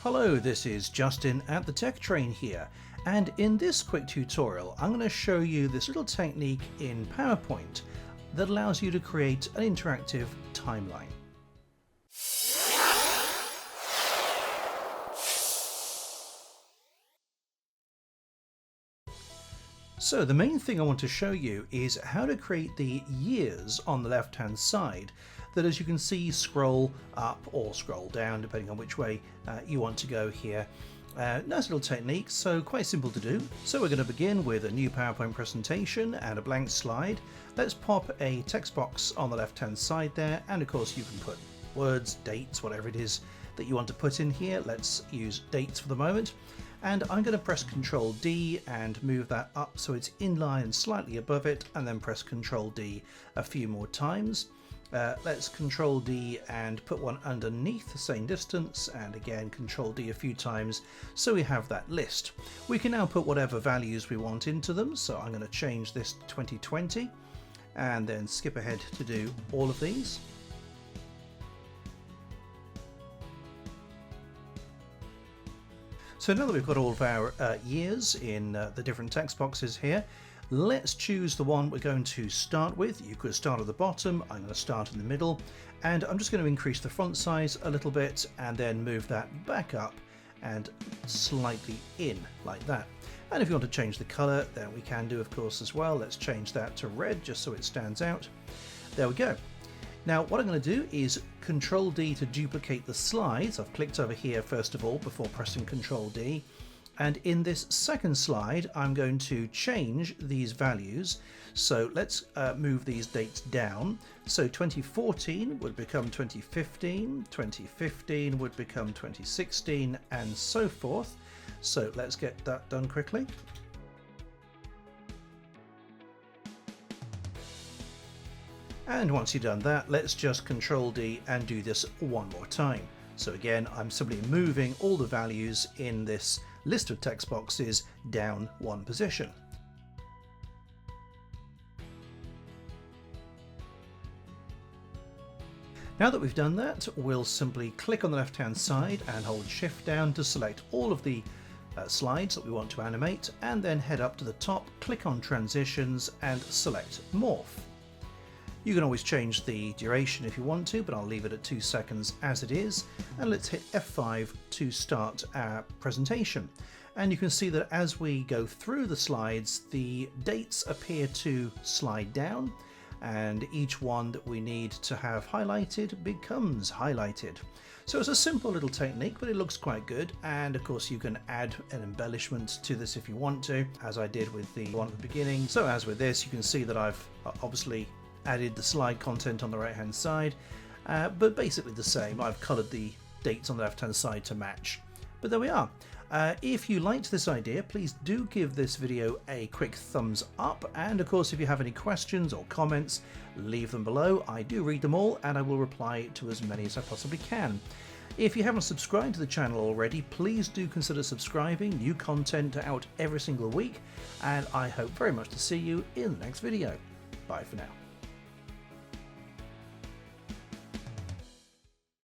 Hello, this is Justin at the Tech Train here, and in this quick tutorial I'm going to show you this little technique in PowerPoint that allows you to create an interactive timeline. So the main thing I want to show you is how to create the years on the left hand side that, as you can see, scroll up or scroll down depending on which way you want to go here. Nice little technique, so quite simple to do. So we're going to begin with a new PowerPoint presentation and a blank slide. Let's pop a text box on the left hand side there, and of course you can put words, dates, whatever it is that you want to put in here. Let's use dates for the moment. And I'm going to press Ctrl D and move that up so it's in line slightly above it, and then press Ctrl D a few more times. Let's Ctrl D and put one underneath the same distance, and again Ctrl D a few times so we have that list. We can now put whatever values we want into them, so I'm going to change this to 2020 and then skip ahead to do all of these. So now that we've got all of our years in the different text boxes here, let's choose the one we're going to start with. You could start at the bottom, I'm going to start in the middle, and I'm just going to increase the font size a little bit and then move that back up and slightly in like that. And if you want to change the color, then we can do, of course, as well. Let's change that to red just so it stands out. There we go. Now what I'm going to do is Ctrl D to duplicate the slides. I've clicked over here first of all before pressing Ctrl D, and in this second slide I'm going to change these values. So let's move these dates down. So 2014 would become 2015, 2015 would become 2016, and so forth. So let's get that done quickly. And once you've done that, let's just Ctrl D and do this one more time. So again, I'm simply moving all the values in this list of text boxes down one position. Now that we've done that, we'll simply click on the left hand side and hold Shift down to select all of the slides that we want to animate, and then head up to the top, click on Transitions and select Morph. You can always change the duration if you want to, but I'll leave it at 2 seconds as it is. And let's hit F5 to start our presentation. And you can see that as we go through the slides, the dates appear to slide down, and each one that we need to have highlighted becomes highlighted. So it's a simple little technique, but it looks quite good. And of course you can add an embellishment to this if you want to, as I did with the one at the beginning. So as with this, you can see that I've obviously added the slide content on the right hand side, but basically the same. I've coloured the dates on the left hand side to match, but there we are. If you liked this idea, please do give this video a quick thumbs up, and of course if you have any questions or comments, leave them below. I do read them all and I will reply to as many as I possibly can. If you haven't subscribed to the channel already, please do consider subscribing. New content out every single week, and I hope very much to see you in the next video. Bye for now.